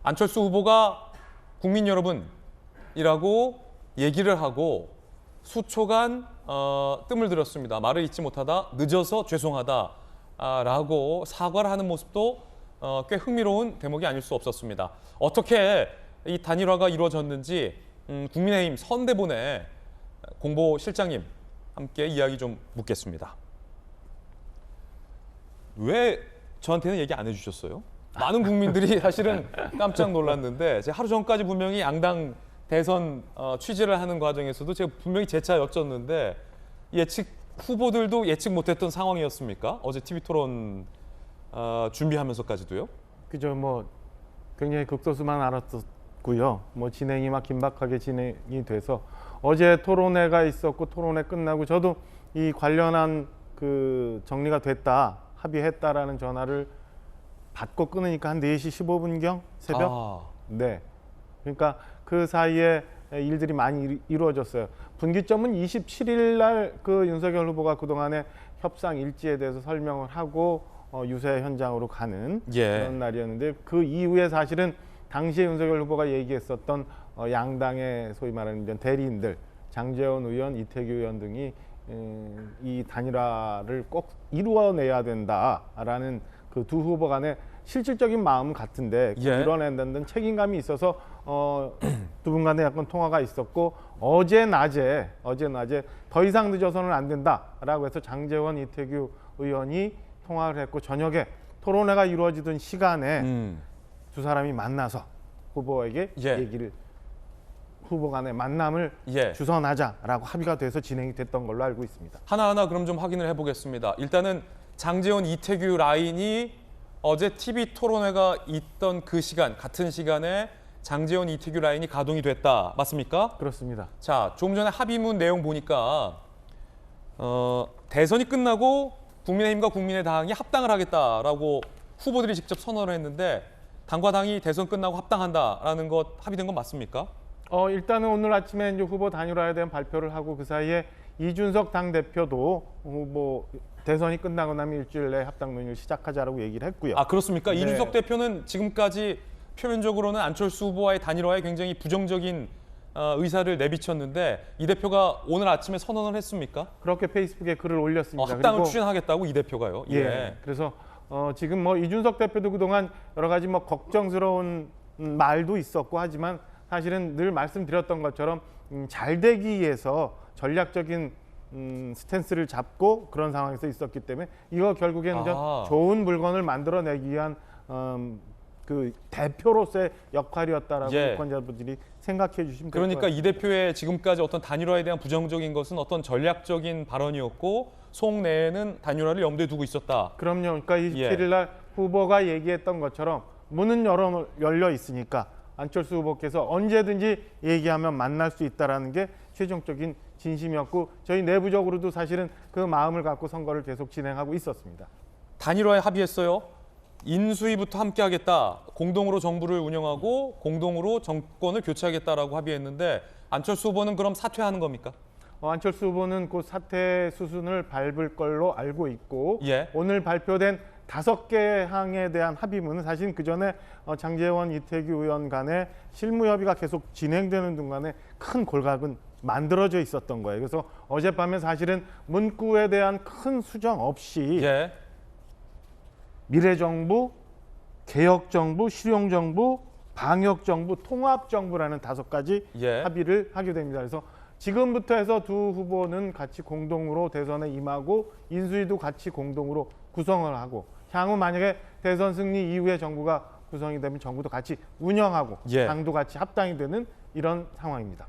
안철수 후보가 국민 여러분이라고 얘기를 하고 수초간 뜸을 들였습니다. 말을 잇지 못하다 늦어서 죄송하다라고 사과를 하는 모습도 꽤 흥미로운 대목이 아닐 수 없었습니다. 어떻게 이 단일화가 이루어졌는지 국민의힘 선대본의 공보실장님 함께 이야기 좀 묻겠습니다. 왜 저한테는 얘기 안 해주셨어요? 많은 국민들이 사실은 깜짝 놀랐는데 제가 하루 전까지 분명히 양당 대선 취재를 하는 과정에서도 제가 분명히 재차 여쭸는데 예측 후보들도 예측 못했던 상황이었습니까? 어제 TV 토론 준비하면서까지도요? 그죠. 뭐 굉장히 극소수만 알았었고요. 뭐 진행이 막 긴박하게 진행이 돼서 어제 토론회가 있었고 토론회 끝나고 저도 이 관련한 그 정리가 됐다, 합의했다라는 전화를 받고 끊으니까 한 4시 15분경 새벽. 네. 그러니까 그 사이에 일들이 많이 이루어졌어요. 분기점은 27일 날 그 윤석열 후보가 그동안의 협상 일지에 대해서 설명을 하고 유세 현장으로 가는 그런 날이었는데 그 이후에 사실은 당시에 윤석열 후보가 얘기했었던 양당의 소위 말하는 이제 대리인들 장제원 의원, 이태규 의원 등이 이 단일화를 꼭 이루어내야 된다라는 그 두 후보 간의 실질적인 마음은 같은데 이뤄낸다는 책임감이 있어서 두 분 간에 약간 통화가 있었고 어제 낮에 더 이상 늦어서는 안 된다라고 해서 장제원, 이태규 의원이 통화를 했고 저녁에 토론회가 이루어지던 시간에 두 사람이 만나서 후보에게 얘기를 후보 간의 만남을 주선하자라고 합의가 돼서 진행이 됐던 걸로 알고 있습니다. 하나하나 그럼 좀 확인을 해보겠습니다. 일단은 장제원, 이태규 라인이 어제 TV 토론회가 있던 그 시간, 같은 시간에 장제원, 이태규 라인이 가동이 됐다. 맞습니까? 그렇습니다. 자, 조금 전에 합의문 내용 보니까 대선이 끝나고 국민의힘과 국민의당이 합당을 하겠다라고 후보들이 직접 선언을 했는데 당과 당이 대선 끝나고 합당한다라는 것 합의된 건 맞습니까? 일단은 오늘 아침에 이제 후보 단일화에 대한 발표를 하고 그 사이에 이준석 당대표도 뭐 대선이 끝나고 나면 일주일 내에 합당 논의를 시작하자라고 얘기를 했고요. 아, 그렇습니까? 네. 이준석 대표는 지금까지 표면적으로는 안철수 후보와의 단일화에 굉장히 부정적인 의사를 내비쳤는데 이 대표가 오늘 아침에 선언을 했습니까? 그렇게 페이스북에 글을 올렸습니다. 합당을 추진하겠다고 이 대표가요? 그래서 지금 뭐 이준석 대표도 그동안 여러 가지 뭐 걱정스러운 말도 있었고 하지만 사실은 늘 말씀드렸던 것처럼 잘 되기 위해서 전략적인 스탠스를 잡고 그런 상황에서 있었기 때문에 이거 결국에는 좋은 물건을 만들어내기 위한 그 대표로서의 역할이었다라고 유권자분들이 생각해 주시면 될 것 같습니다. 그러니까 이 대표의 지금까지 어떤 단일화에 대한 부정적인 것은 어떤 전략적인 발언이었고 속내에는 단일화를 염두에 두고 있었다. 그럼요. 그러니까 27일 날 후보가 얘기했던 것처럼 문은 열려 있으니까 안철수 후보께서 언제든지 얘기하면 만날 수 있다라는 게 최종적인 진심이었고 저희 내부적으로도 사실은 그 마음을 갖고 선거를 계속 진행하고 있었습니다. 단일화에 합의했어요. 인수위부터 함께하겠다. 공동으로 정부를 운영하고 공동으로 정권을 교체하겠다라고 합의했는데 안철수 후보는 그럼 사퇴하는 겁니까? 안철수 후보는 곧 사퇴 수순을 밟을 걸로 알고 있고 오늘 발표된 5개 항에 대한 합의문은 사실 그전에 장제원, 이태규 의원 간의 실무 협의가 계속 진행되는 동안에 큰 골각은 만들어져 있었던 거예요. 그래서 어젯밤에 사실은 문구에 대한 큰 수정 없이 미래정부, 개혁정부, 실용정부, 방역정부, 통합정부라는 5가지 합의를 하게 됩니다. 그래서 지금부터 해서 두 후보는 같이 공동으로 대선에 임하고 인수위도 같이 공동으로 구성을 하고 향후 만약에 대선 승리 이후에 정부가 구성이 되면 정부도 같이 운영하고 당도 같이 합당이 되는 이런 상황입니다.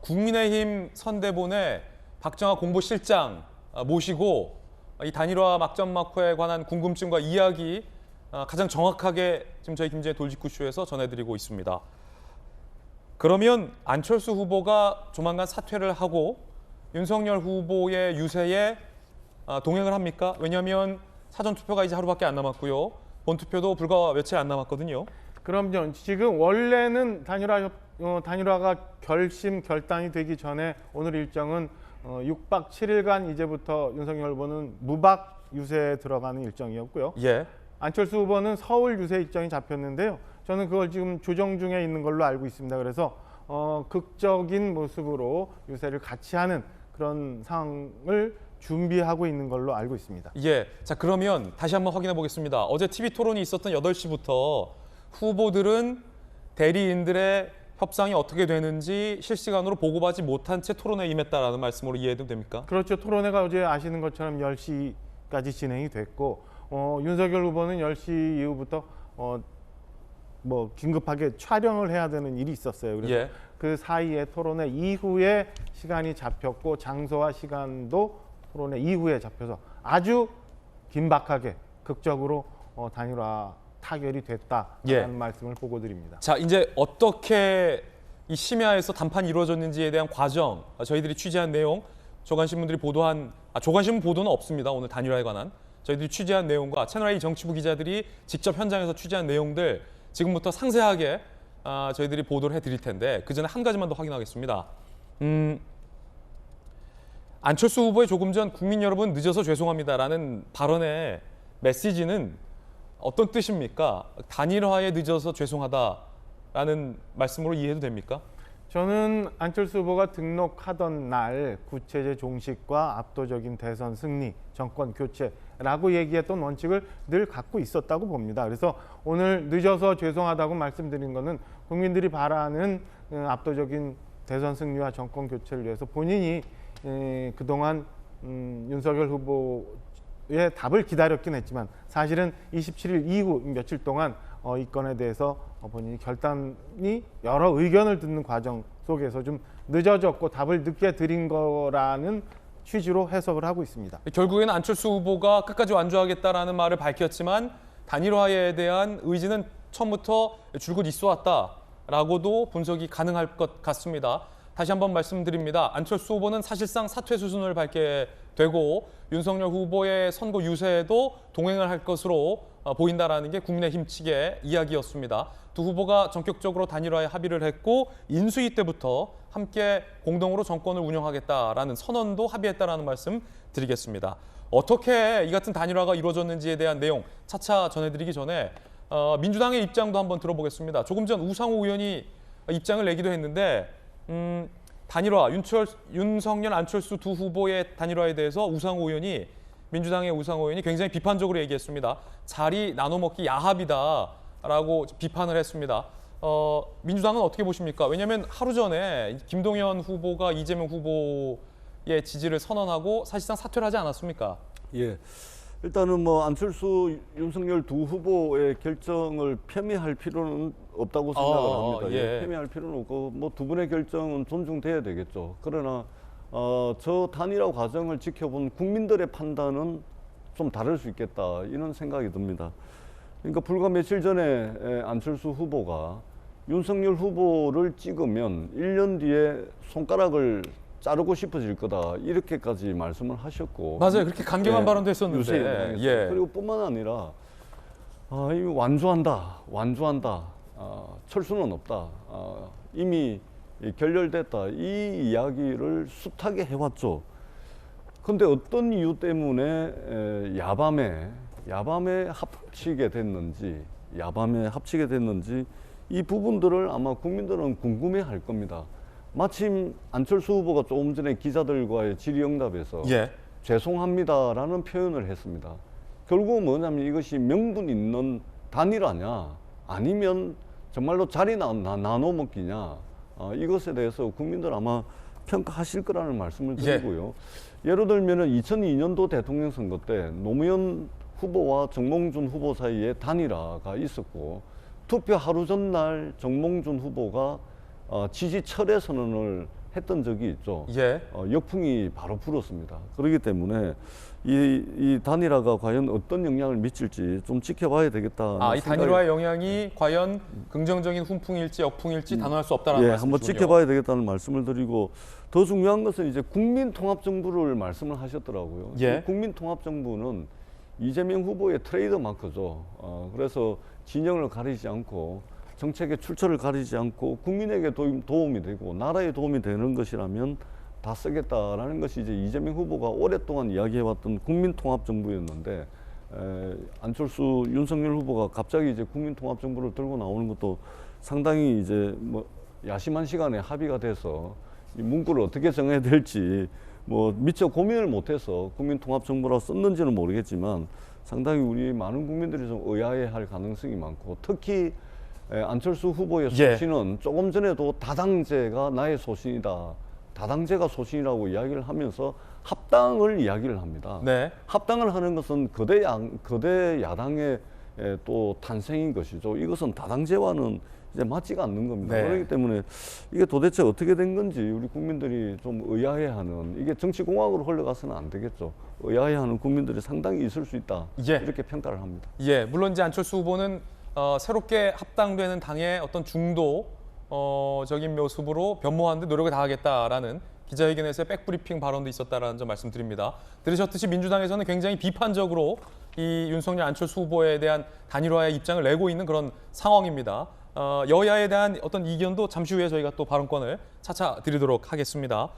국민의힘 선대본에 박정하 공보실장 모시고 이 단일화 막전막후에 관한 궁금증과 이야기 가장 정확하게 지금 저희 김재의 돌직구쇼에서 전해드리고 있습니다. 그러면 안철수 후보가 조만간 사퇴를 하고 윤석열 후보의 유세에 동행을 합니까? 왜냐하면 사전투표가 이제 하루밖에 안 남았고요. 본투표도 불과 며칠 안 남았거든요. 그럼요. 지금 원래는 단일화가 결단이 되기 전에 오늘 일정은 6박 7일간 이제부터 윤석열 후보는 무박 유세에 들어가는 일정이었고요. 안철수 후보는 서울 유세 일정이 잡혔는데요. 저는 그걸 지금 조정 중에 있는 걸로 알고 있습니다. 그래서 극적인 모습으로 유세를 같이 하는 그런 상황을 준비하고 있는 걸로 알고 있습니다. 예. 자, 그러면 다시 한번 확인해 보겠습니다. 어제 TV 토론이 있었던 8시부터 후보들은 대리인들의 협상이 어떻게 되는지 실시간으로 보고받지 못한 채 토론에 임했다라는 말씀으로 이해해도 됩니까? 그렇죠. 토론회가 어제 아시는 것처럼 10시까지 진행이 됐고 윤석열 후보는 10시 이후부터 뭐 긴급하게 촬영을 해야 되는 일이 있었어요. 그래서 예. 그 사이에 토론회 이후에 시간이 잡혔고 장소와 시간도 토론회 이후에 잡혀서 아주 긴박하게 극적으로 단일화 타결이 됐다라는 예. 말씀을 보고드립니다. 자, 이제 어떻게 이 심야에서談判이 이루어졌는지에 대한 과정, 저희들이 취재한 내용, 조간신문들이 보도한, 조간신문 보도는 없습니다. 오늘 단일화에 관한. 저희들이 취재한 내용과 채널A 정치부 기자들이 직접 현장에서 취재한 내용들 지금부터 상세하게 저희들이 보도를 해드릴 텐데 그 전에 한 가지만 더 확인하겠습니다. 안철수 후보의 조금 전 국민 여러분 늦어서 죄송합니다라는 발언의 메시지는 어떤 뜻입니까? 단일화에 늦어서 죄송하다라는 말씀으로 이해해도 됩니까? 저는 안철수 후보가 등록하던 날 구체제 종식과 압도적인 대선 승리, 정권 교체라고 얘기했던 원칙을 늘 갖고 있었다고 봅니다. 그래서 오늘 늦어서 죄송하다고 말씀드린 것은 국민들이 바라는 압도적인 대선 승리와 정권 교체를 위해서 본인이 그동안 윤석열 후보의 답을 기다렸긴 했지만 사실은 27일 이후 며칠 동안 이 건에 대해서 본인이 결단이 여러 의견을 듣는 과정 속에서 좀 늦어졌고 답을 늦게 드린 거라는 취지로 해석을 하고 있습니다. 결국에는 안철수 후보가 끝까지 완주하겠다라는 말을 밝혔지만 단일화에 대한 의지는 처음부터 줄곧 있어 왔다라고도 분석이 가능할 것 같습니다. 다시 한번 말씀드립니다. 안철수 후보는 사실상 사퇴 수순을 밟게 되고 윤석열 후보의 선거 유세에도 동행을 할 것으로 보인다라는 게 국민의힘 측의 이야기였습니다. 두 후보가 전격적으로 단일화에 합의를 했고 인수위 때부터 함께 공동으로 정권을 운영하겠다라는 선언도 합의했다라는 말씀 드리겠습니다. 어떻게 이 같은 단일화가 이루어졌는지에 대한 내용 차차 전해드리기 전에 민주당의 입장도 한번 들어보겠습니다. 조금 전 우상호 의원이 입장을 내기도 했는데 단일화, 윤석열, 안철수 두 후보의 단일화에 대해서 우상호 의원이 민주당의 우상호 의원이 굉장히 비판적으로 얘기했습니다. 자리 나눠먹기 야합이다라고 비판을 했습니다. 민주당은 어떻게 보십니까? 왜냐하면 하루 전에 김동연 후보가 이재명 후보의 지지를 선언하고 사실상 사퇴를 하지 않았습니까? 예. 일단은 뭐 안철수, 윤석열 두 후보의 결정을 폄훼할 필요는 없다고 생각을 합니다. 예. 폄훼할 필요는 없고 뭐 두 분의 결정은 존중돼야 되겠죠. 그러나 저 단일화 과정을 지켜본 국민들의 판단은 좀 다를 수 있겠다 이런 생각이 듭니다. 그러니까 불과 며칠 전에 안철수 후보가 윤석열 후보를 찍으면 1년 뒤에 손가락을 자르고 싶어질 거다 이렇게까지 말씀을 하셨고 맞아요. 그렇게 강경한 발언도 했었는데. 예. 그리고 뿐만 아니라 이미 완주한다. 철수는 없다. 이미 결렬됐다. 이 이야기를 숱하게 해왔죠. 그런데 어떤 이유 때문에 야밤에 합치게 됐는지 이 부분들을 아마 국민들은 궁금해할 겁니다. 마침 안철수 후보가 조금 전에 기자들과의 질의응답에서 죄송합니다라는 표현을 했습니다. 결국은 뭐냐면 이것이 명분 있는 단일화냐 아니면 정말로 자리 나눠 먹기냐 이것에 대해서 국민들 아마 평가하실 거라는 말씀을 드리고요. 예를 들면 2002년도 대통령 선거 때 노무현 후보와 정몽준 후보 사이에 단일화가 있었고 투표 하루 전날 정몽준 후보가 지지 철회 선언을 했던 적이 있죠. 역풍이 바로 불었습니다. 그렇기 때문에 이 단일화가 과연 어떤 영향을 미칠지 좀 지켜봐야 되겠다. 이 단일화의 영향이 과연 긍정적인 훈풍일지 역풍일지 단언할 수 없다라는 말씀이군요. 한번 지켜봐야 되겠다는 말씀을 드리고 더 중요한 것은 이제 국민통합정부를 말씀을 하셨더라고요. 국민통합정부는 이재명 후보의 트레이드 마크죠. 그래서 진영을 가리지 않고 정책의 출처를 가리지 않고 국민에게 도움이 되고 나라에 도움이 되는 것이라면 다 쓰겠다라는 것이 이제 이재명 후보가 오랫동안 이야기해왔던 국민통합정부였는데 안철수 윤석열 후보가 갑자기 이제 국민통합정부를 들고 나오는 것도 상당히 이제 뭐 야심한 시간에 합의가 돼서 이 문구를 어떻게 정해야 될지 뭐 미처 고민을 못해서 국민통합정부라고 썼는지는 모르겠지만 상당히 우리 많은 국민들이 좀 의아해할 가능성이 많고 특히 안철수 후보의 소신은 조금 전에도 다당제가 나의 소신이다. 다당제가 소신이라고 이야기를 하면서 합당을 이야기를 합니다. 네. 합당을 하는 것은 거대 야당의 또 탄생인 것이죠. 이것은 다당제와는 이제 맞지가 않는 겁니다. 네. 그렇기 때문에 이게 도대체 어떻게 된 건지 우리 국민들이 좀 의아해하는 이게 정치공학으로 흘러가서는 안 되겠죠. 의아해하는 국민들이 상당히 있을 수 있다. 이렇게 평가를 합니다. 예, 물론 이제 안철수 후보는 새롭게 합당되는 당의 어떤 중도적인 모습으로 변모하는 데 노력을 다하겠다라는 기자회견에서의 백브리핑 발언도 있었다라는 점 말씀드립니다. 들으셨듯이 민주당에서는 굉장히 비판적으로 이 윤석열 안철수 후보에 대한 단일화의 입장을 내고 있는 그런 상황입니다. 여야에 대한 어떤 이견도 잠시 후에 저희가 또 발언권을 차차 드리도록 하겠습니다.